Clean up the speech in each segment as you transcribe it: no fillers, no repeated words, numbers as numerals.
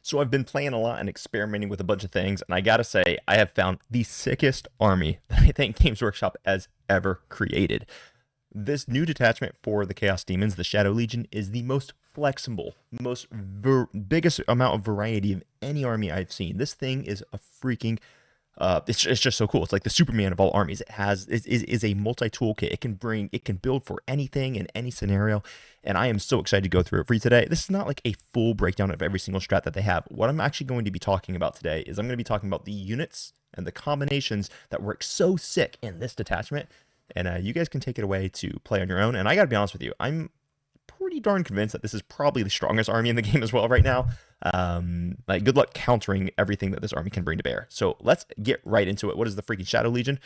So I've been playing a lot and experimenting with a bunch of things, and I gotta say, I have found the sickest army that I think Games Workshop has ever created. This new detachment for the Chaos Demons, the Shadow Legion, is the most flexible, biggest amount of variety of any army I've seen. This thing is a freaking it's just so cool. It's like the Superman of all armies. It is a multi toolkit. It can build for anything in any scenario, and I am so excited to go through it for you today. This is not like a full breakdown of every single strat that they have. What I'm actually going to be talking about today is I'm going to be talking about the units and the combinations that work so sick in this detachment, and you guys can take it away to play on your own. And I got to be honest with you, I'm pretty darn convinced that this is probably the strongest army in the game as well right now. Like, good luck countering everything that this army can bring to bear. So let's get right into it. What is the freaking Shadow Legion?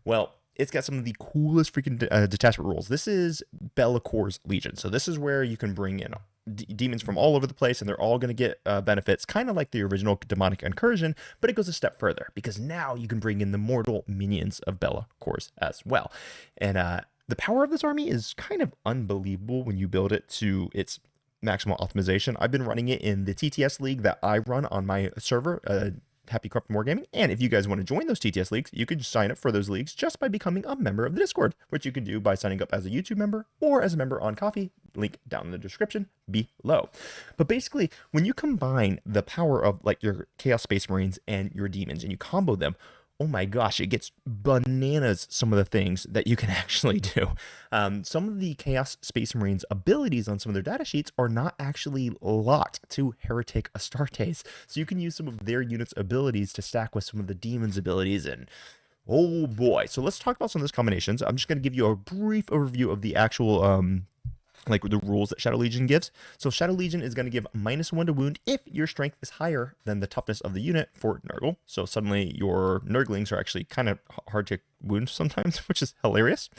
Well, it's got some of the coolest freaking detachment rules. This is Belakor's Legion. So this is where you can bring in demons from all over the place, and they're all going to get benefits, kind of like the original demonic incursion, but it goes a step further because now you can bring in the mortal minions of Belakor's as well. And the power of this army is kind of unbelievable when you build it to its maximal optimization. I've been running it in the TTS league that I run on my server, Happy Corrupt Wargaming. And if you guys want to join those TTS leagues, you can sign up for those leagues just by becoming a member of the Discord, which you can do by signing up as a YouTube member or as a member on Coffee. Link down in the description below. But basically, when you combine the power of like your Chaos Space Marines and your demons and you combo them, oh my gosh, it gets bananas, some of the things that you can actually do. Some of the Chaos Space Marines abilities on some of their data sheets are not actually locked to Heretic Astartes. So you can use some of their units' abilities to stack with some of the demons' abilities, and oh boy. So let's talk about some of those combinations. I'm just going to give you a brief overview of the actual like the rules that Shadow Legion gives. So Shadow Legion is going to give -1 to wound if your strength is higher than the toughness of the unit for Nurgle. So suddenly your Nurglings are actually kind of hard to wound sometimes, which is hilarious.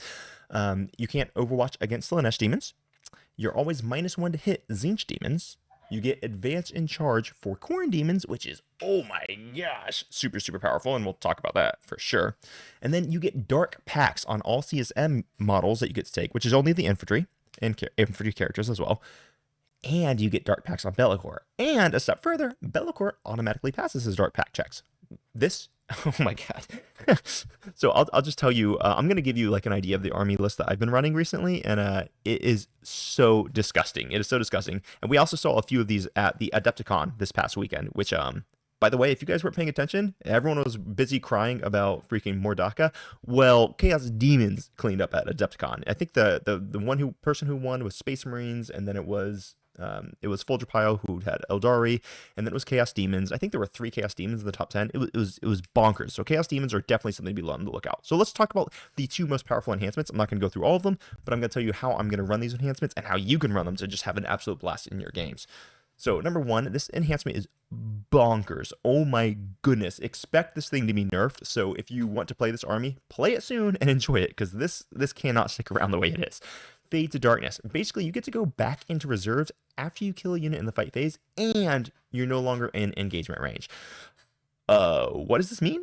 You can't Overwatch against Slaanesh demons. You're always -1 to hit Tzeentch demons. You get advance in charge for Khorne demons, which is, oh my gosh, super, super powerful, and we'll talk about that for sure. And then you get dark packs on all CSM models that you get to take, which is only the infantry and infantry characters as well. And you get dark packs on Belakor. And a step further, Belakor automatically passes his dark pack checks. This, oh my god. So I'll just tell you, I'm going to give you like an idea of the army list that I've been running recently, and it is so disgusting. It is so disgusting. And we also saw a few of these at the Adepticon this past weekend, which by the way, if you guys weren't paying attention, everyone was busy crying about freaking Mordaka. Well, Chaos Demons cleaned up at Adepticon. I think the person who won was Space Marines, and then it was Fulgerpile who had Eldari, and then it was Chaos Demons. I think there were 3 Chaos Demons in the top 10. It was bonkers. So Chaos Demons are definitely something to be on the lookout. So let's talk about the 2 most powerful enhancements. I'm not going to go through all of them, but I'm going to tell you how I'm going to run these enhancements and how you can run them to just have an absolute blast in your games. So number 1, this enhancement is bonkers. Oh my goodness. Expect this thing to be nerfed. So if you want to play this army, play it soon and enjoy it, because this cannot stick around the way it is. Fade to Darkness. Basically, you get to go back into reserves after you kill a unit in the fight phase, and you're no longer in engagement range. What does this mean?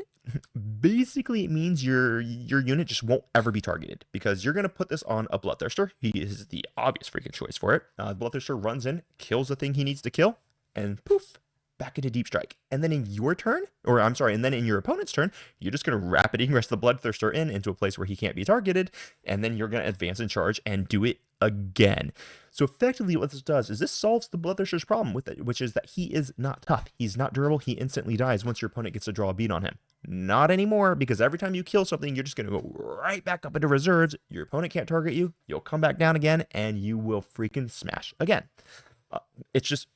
Basically, it means your unit just won't ever be targeted, because you're going to put this on a Bloodthirster. He is the obvious freaking choice for it. Bloodthirster runs in, kills the thing he needs to kill, and poof, back into deep strike. And then in your turn, or I'm sorry, and then in your opponent's turn, you're just going to rapid ingress the Bloodthirster into a place where he can't be targeted, and then you're going to advance in charge and do it again. So effectively what this does is this solves the Bloodthirster's problem with it, which is that he is not tough. He's not durable. He instantly dies once your opponent gets to draw a beat on him. Not anymore, because every time you kill something, you're just going to go right back up into reserves. Your opponent can't target you. You'll come back down again, and you will freaking smash again. It's just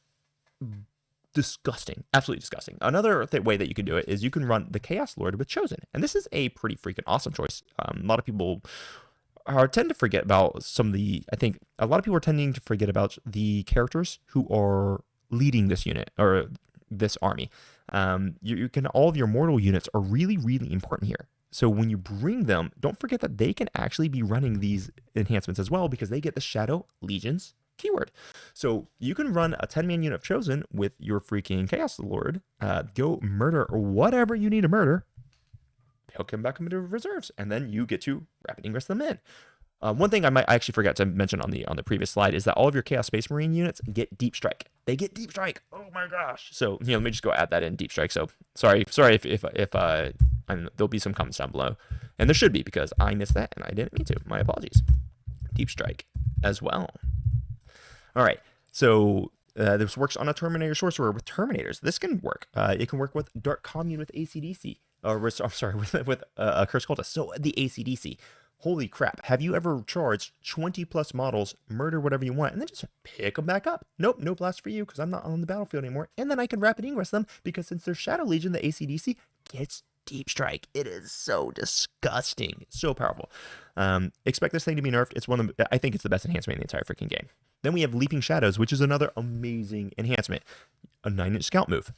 disgusting. Absolutely disgusting. Another way that you can do it is you can run the Chaos Lord with Chosen. And this is a pretty freaking awesome choice. A lot of people tend to forget about I think a lot of people are tending to forget about the characters who are leading this unit or this army. All of your mortal units are really, really important here. So when you bring them, don't forget that they can actually be running these enhancements as well, because they get the Shadow Legions keyword. So you can run a 10-man unit of Chosen with your freaking Chaos Lord, go murder or whatever you need to murder. He'll come back into reserves, and then you get to rapid ingress them in. One thing I actually forgot to mention on the previous slide is that all of your Chaos Space Marine units get Deep Strike. They get Deep Strike. Oh my gosh! So let me just go add that in, Deep Strike. So sorry if there'll be some comments down below, and there should be because I missed that and I didn't mean to. My apologies. Deep Strike as well. All right, so this works on a Terminator Sorcerer with Terminators. This can work. It can work with Dark Commune with ACDC. I'm sorry, with a Curse Cultist. So the ACDC. Holy crap. Have you ever charged 20 plus models, murder whatever you want, and then just pick them back up? Nope, no blast for you because I'm not on the battlefield anymore. And then I can rapid ingress them because since they're Shadow Legion, the ACDC gets Deep Strike. It is so disgusting. So powerful. Expect this thing to be nerfed. It's I think it's the best enhancement in the entire freaking game. Then we have Leaping Shadows, which is another amazing enhancement. A 9-inch scout move.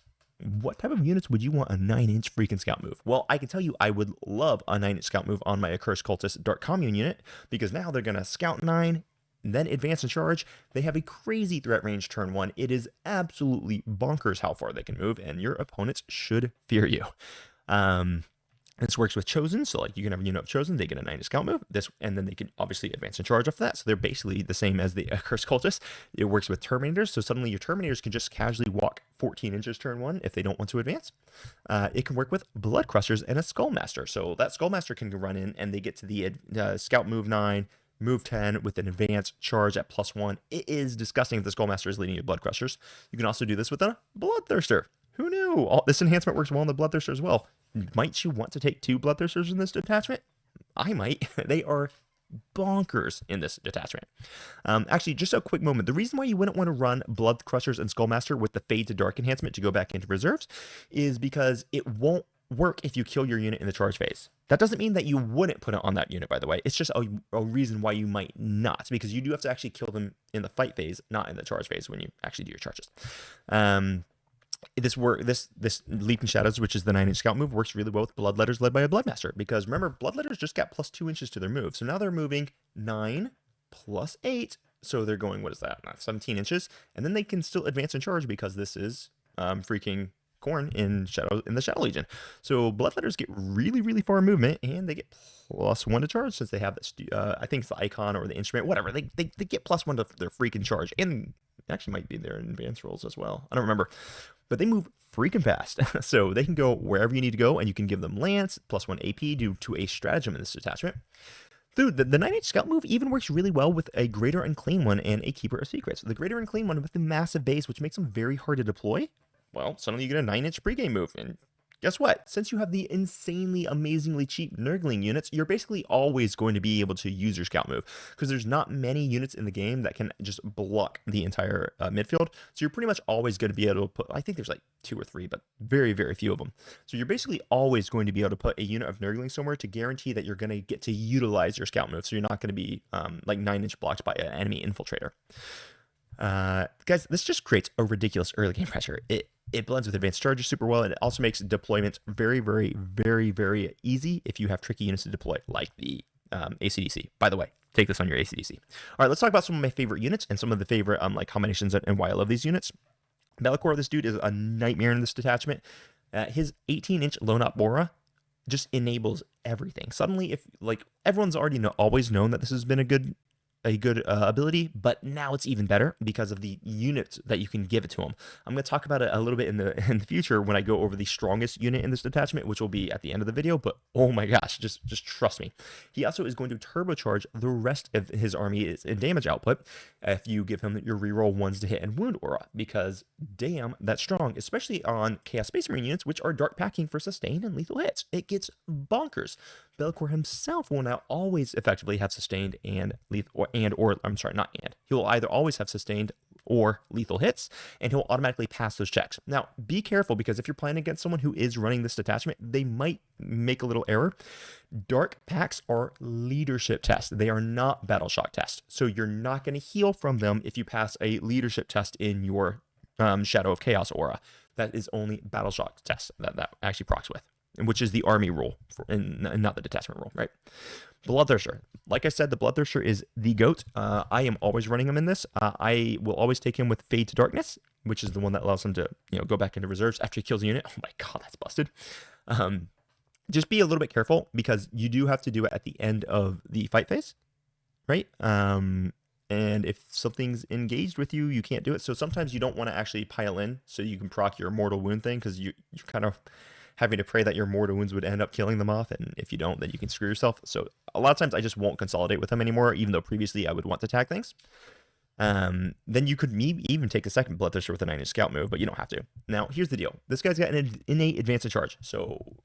What type of units would you want a 9-inch freaking scout move? Well, I can tell you I would love a 9-inch scout move on my Accursed Cultist Dark Commune unit because now they're going to scout 9, then advance and charge. They have a crazy threat range turn 1. It is absolutely bonkers how far they can move, and your opponents should fear you. This works with Chosen, so like you can have a unit of Chosen, they get a 9-inch scout move, and then they can obviously advance and charge off that, so they're basically the same as the Accursed Cultist. It works with Terminators, so suddenly your Terminators can just casually walk 14 inches turn 1 if they don't want to advance. It can work with Blood Crushers and a Skullmaster, so that Skullmaster can run in and they get to the scout move 9, move 10 with an advanced charge at +1. It is disgusting if the Skullmaster is leading you Blood Crushers. You can also do this with a Bloodthirster. Who knew? This enhancement works well on the Bloodthirster as well. Might you want to take 2 Bloodthirsters in this detachment? I might. They are bonkers in this detachment. Actually, just a quick moment. The reason why you wouldn't want to run Blood Crushers and Skullmaster with the Fade to Dark enhancement to go back into reserves is because it won't work if you kill your unit in the charge phase. That doesn't mean that you wouldn't put it on that unit, by the way. It's just a reason why you might not, because you do have to actually kill them in the fight phase, not in the charge phase when you actually do your charges. This Leaping Shadows, which is the 9-inch scout move, works really well with Bloodletters led by a Bloodmaster, because remember, Bloodletters just got +2 inches to their move, so now they're moving 9 + 8, so they're going, what is that, 17 inches, and then they can still advance and charge because this is freaking Khorne in the Shadow Legion. So Bloodletters get really, really far movement, and they get +1 to charge since they have this, I think it's the icon or the instrument, whatever, they get +1 to their freaking charge, and actually might be their advanced rolls as well, I don't remember. But they move freaking fast, so they can go wherever you need to go, and you can give them Lance, +1 AP due to a stratagem in this detachment. Dude, the 9-inch scout move even works really well with a Greater Unclean one and a Keeper of Secrets. The Greater Unclean one with the massive base, which makes them very hard to deploy, well, suddenly you get a 9-inch pregame move, and guess what? Since you have the insanely, amazingly cheap Nurgling units, you're basically always going to be able to use your scout move because there's not many units in the game that can just block the entire midfield. So you're pretty much always going to be able to put, I think there's like 2 or 3, but very, very few of them. So you're basically always going to be able to put a unit of Nurgling somewhere to guarantee that you're going to get to utilize your scout move. So you're not going to be like 9-inch blocked by an enemy infiltrator. Guys, this just creates a ridiculous early game pressure. It blends with advanced charges super well, and it also makes deployment very, very, very, very easy if you have tricky units to deploy, like the ACDC. By the way, take this on your ACDC. All right, let's talk about some of my favorite units and some of the favorite like combinations and why I love these units. Belakor, this dude is a nightmare in this detachment. His 18-inch Lone Op Aura just enables everything. Suddenly, if like everyone's already always known that this has been a good ability, but now it's even better because of the units that you can give it to him. I'm going to talk about it a little bit in the future when I go over the strongest unit in this detachment, which will be at the end of the video, but oh my gosh, just trust me. He also is going to turbocharge the rest of his army in damage output if you give him your reroll 1s to hit and wound aura, because damn, that's strong, especially on Chaos Space Marine units, which are dark packing for sustained and lethal hits. It gets bonkers. Belakor himself will now always effectively have sustained and lethal, he will either always have sustained or lethal hits, and he'll automatically pass those checks. Now, be careful, because if you're playing against someone who is running this detachment, they might make a little error. Dark packs are leadership tests. They are not battle shock tests. So you're not going to heal from them if you pass a leadership test in your Shadow of Chaos aura. That is only battle shock tests that actually procs with, which is the army rule, and not the detachment rule, right? Bloodthirster. Like I said, the Bloodthirster is the GOAT. I am always running him in this. I will always take him with Fade to Darkness, which is the one that allows him to go back into reserves after he kills a unit. Oh my god, that's busted. Just be a little bit careful, because you do have to do it at the end of the fight phase. right? And if something's engaged with you, you can't do it. So sometimes you don't want to actually pile in so you can proc your mortal wound thing, because you're kind of having to pray that your mortal wounds would end up killing them off, and if you don't, then you can screw yourself. So a lot of times I just won't consolidate with them anymore, even though previously I would want to tag things. Then you could maybe even take a second Bloodthirster with a 9-inch scout move, but you don't have to. Now, here's the deal. This guy's got an innate advance in charge. So,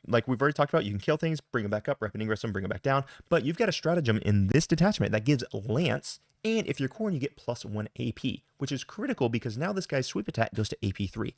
like we've already talked about, you can kill things, bring them back up, rep and ingress them, bring them back down. But you've got a stratagem in this detachment that gives Lance, and if you're Khorne, you get +1 AP, which is critical because now this guy's sweep attack goes to AP3.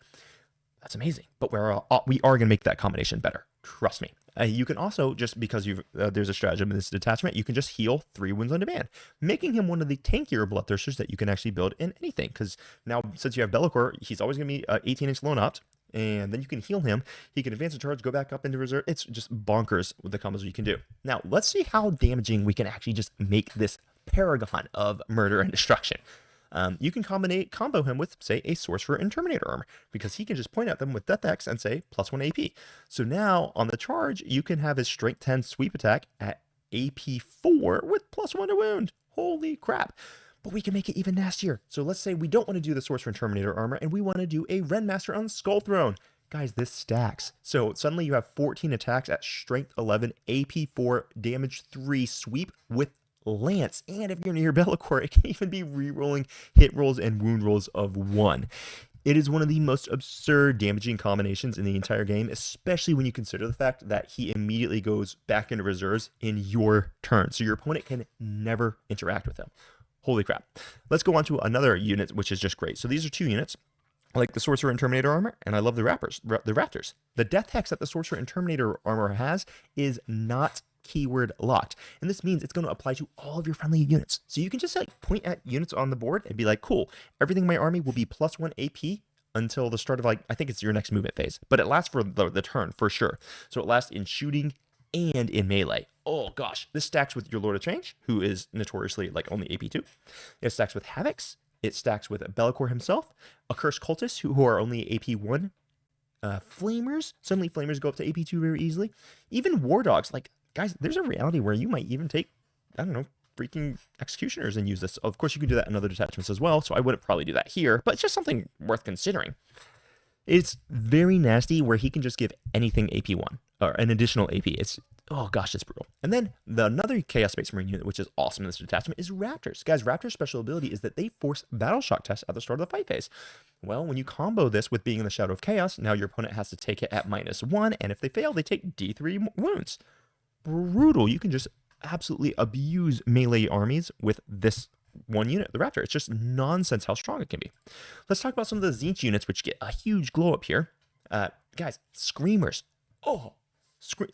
That's amazing. But we are going to make that combination better. Trust me. You can also, just because there's a stratagem in this detachment, you can just heal 3 wounds on demand, making him one of the tankier Bloodthirsters that you can actually build in anything. Because now, since you have Belakor, he's always going to be 18-inch lone opt, and then you can heal him. He can advance a charge, go back up into reserve. It's just bonkers with the combos you can do. Now, let's see how damaging we can actually just make this paragon of murder and destruction. You can combo him with, say, a Sorcerer and Terminator armor, because he can just point at them with Death X and say +1 AP. So now, on the charge, you can have his Strength 10 sweep attack at AP4 with +1 to wound. Holy crap. But we can make it even nastier. So let's say we don't want to do the Sorcerer and Terminator armor, and we want to do a Renmaster on Skull Throne. Guys, this stacks. So suddenly you have 14 attacks at Strength 11, AP4, Damage 3 sweep with Lance, and if you're near Belakor, it can even be re-rolling hit rolls and wound rolls of 1. It is one of the most absurd damaging combinations in the entire game, especially when you consider the fact that he immediately goes back into reserves in your turn, so your opponent can never interact with him. Holy crap. Let's go on to another unit, which is just great. So these are 2 units. I like the Sorcerer and Terminator armor, and I love the Raptors. The Death Hex that the Sorcerer and Terminator armor has is not keyword locked, and this means it's going to apply to all of your friendly units. So you can just like point at units on the board and be like, cool, everything in my army will be +1 AP until the start of, like, I think it's your next movement phase, but it lasts for the turn for sure. So it lasts in shooting and in melee. Oh gosh, this stacks with your Lord of Change, who is notoriously like only AP2. It stacks with Havocs. It stacks with Belakor himself, Accursed Cultists, who are only AP1. Flamers, suddenly Flamers go up to AP2 very easily. Even War Dogs, like, guys, there's a reality where you might even take, I don't know, freaking Executioners and use this. Of course, you can do that in other detachments as well, so I wouldn't probably do that here, but it's just something worth considering. It's very nasty where he can just give anything AP1, or an additional AP. It's, oh gosh, it's brutal. And then another Chaos Space Marine unit, which is awesome in this detachment, is Raptors. Guys, Raptors' special ability is that they force Battle Shock tests at the start of the fight phase. Well, when you combo this with being in the Shadow of Chaos, now your opponent has to take it at -1, and if they fail, they take D3 wounds. Brutal. You can just absolutely abuse melee armies with this one unit, the Raptor. It's just nonsense how strong it can be. Let's talk about some of the Tzeentch units, which get a huge glow up here. Guys, Screamers. Oh,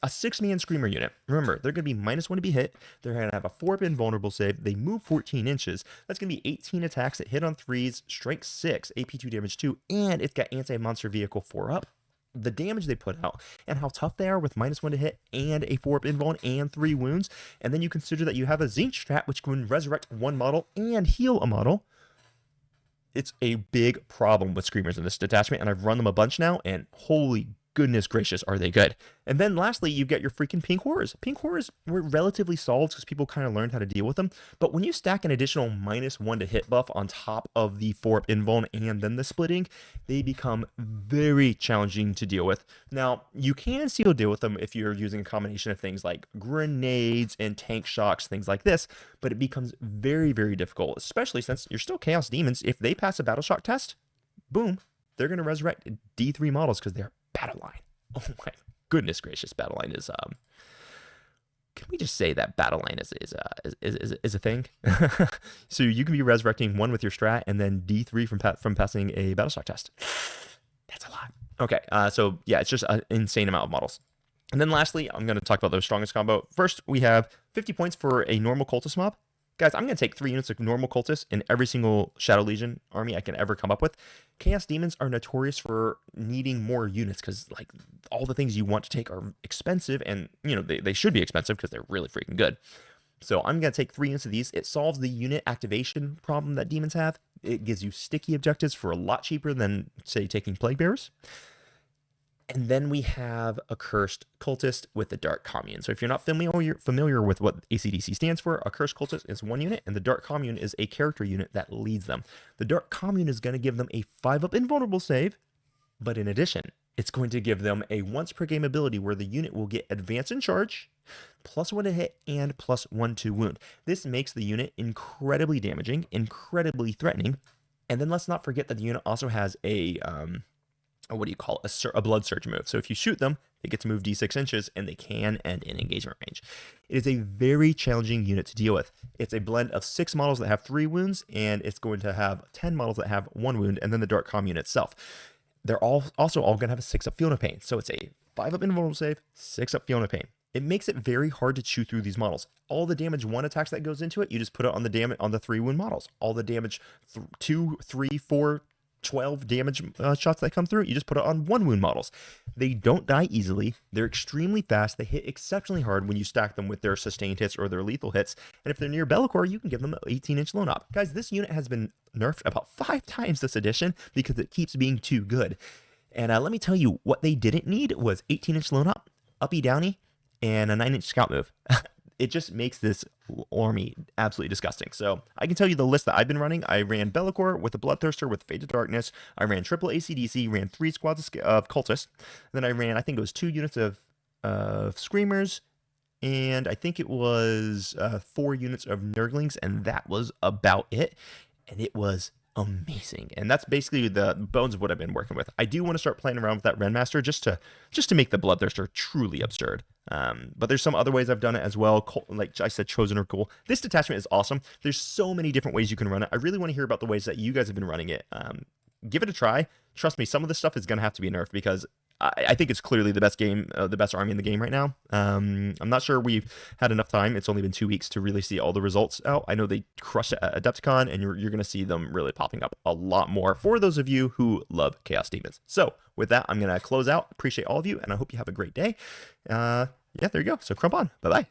a 6-man Screamer unit. Remember, they're going to be -1 to be hit. They're going to have a 4-pin vulnerable save. They move 14 inches. That's going to be 18 attacks that hit on 3s, strength 6, AP2 damage 2, and it's got anti-monster vehicle 4 up. The damage they put out and how tough they are with -1 to hit and a 4-pin vuln and 3 wounds. And then you consider that you have a Tzeentch strat, which can resurrect 1 model and heal a model. It's a big problem with Screamers in this detachment, and I've run them a bunch now, and holy goodness gracious, are they good. And then lastly, you've got your freaking Pink Horrors. Pink Horrors were relatively solved because people kind of learned how to deal with them, but when you stack an additional -1 to hit buff on top of the 4-pin vuln and then the splitting, they become very challenging to deal with. Now, you can still deal with them if you're using a combination of things like grenades and tank shocks, things like this, but it becomes very, very difficult, especially since you're still Chaos Demons. If they pass a Battle Shock test, boom, they're going to resurrect D3 models because they're Battle Line. Oh my goodness gracious, Battle Line is can we just say that Battle Line is a thing? So you can be resurrecting 1 with your strat and then D3 from passing a Battle Shock test. That's a lot. Okay, so yeah, it's just an insane amount of models. And then lastly, I'm going to talk about the strongest combo. First, we have 50 points for a normal cultist mob. Guys, I'm going to take 3 units of normal cultists in every single Shadow Legion army I can ever come up with. Chaos Demons are notorious for needing more units because, like, all the things you want to take are expensive, and, you know, they should be expensive because they're really freaking good. So I'm going to take 3 units of these. It solves the unit activation problem that Demons have. It gives you sticky objectives for a lot cheaper than, say, taking Plague Bearers. And then we have a cursed cultist with the Dark Commune. So if you're not familiar with what ACDC stands for, a cursed cultist is one unit, and the Dark Commune is a character unit that leads them. The Dark Commune is going to give them a 5-up invulnerable save, but in addition, it's going to give them a once per game ability where the unit will get advance and charge, +1 to hit, and +1 to wound. This makes the unit incredibly damaging, incredibly threatening. And then let's not forget that the unit also has a what do you call it? A blood surge move. So if you shoot them, they get to move d6 inches, and they can end in engagement range. It is a very challenging unit to deal with. It's a blend of 6 models that have 3 wounds, and it's going to have 10 models that have 1 wound, and then the Dark Commune itself. They're also all going to have a 6-up Field of Pain. So it's a 5-up invulnerable save, 6-up Field of Pain. It makes it very hard to chew through these models. All the damage 1 attacks that goes into it, you just put it on the 3 wound models. All the damage 2, 3, 4, 12 damage shots that come through, you just put it on 1 wound models. They don't die easily. They're extremely fast. They hit exceptionally hard when you stack them with their sustained hits or their lethal hits. And if they're near Belakor, you can give them an 18-inch lone op. Guys, this unit has been nerfed about 5 times this edition because it keeps being too good. And let me tell you, what they didn't need was 18-inch lone op, uppy downy, and a 9-inch scout move. It just makes this army absolutely disgusting. So I can tell you the list that I've been running. I ran Belakor with the Bloodthirster with Fade to Darkness. I ran triple ACDC, ran 3 squads of Cultists. Then I ran, I think it was 2 units of Screamers, and I think it was 4 units of Nurglings, and that was about it. And it was amazing. And that's basically the bones of what I've been working with. I do want to start playing around with that Renmaster just to make the Bloodthirster truly absurd. But there's some other ways I've done it as well. Like I said, Chosen are cool. This detachment is awesome. There's so many different ways you can run it. I really want to hear about the ways that you guys have been running it. Give it a try. Trust me, some of this stuff is going to have to be nerfed because I think it's clearly the best game, the best army in the game right now. I'm not sure we've had enough time. It's only been 2 weeks to really see all the results out. I know they crushed it at Adepticon, and you're going to see them really popping up a lot more for those of you who love Chaos Demons. So with that, I'm going to close out. Appreciate all of you, and I hope you have a great day. Yeah, there you go. So crump on. Bye-bye.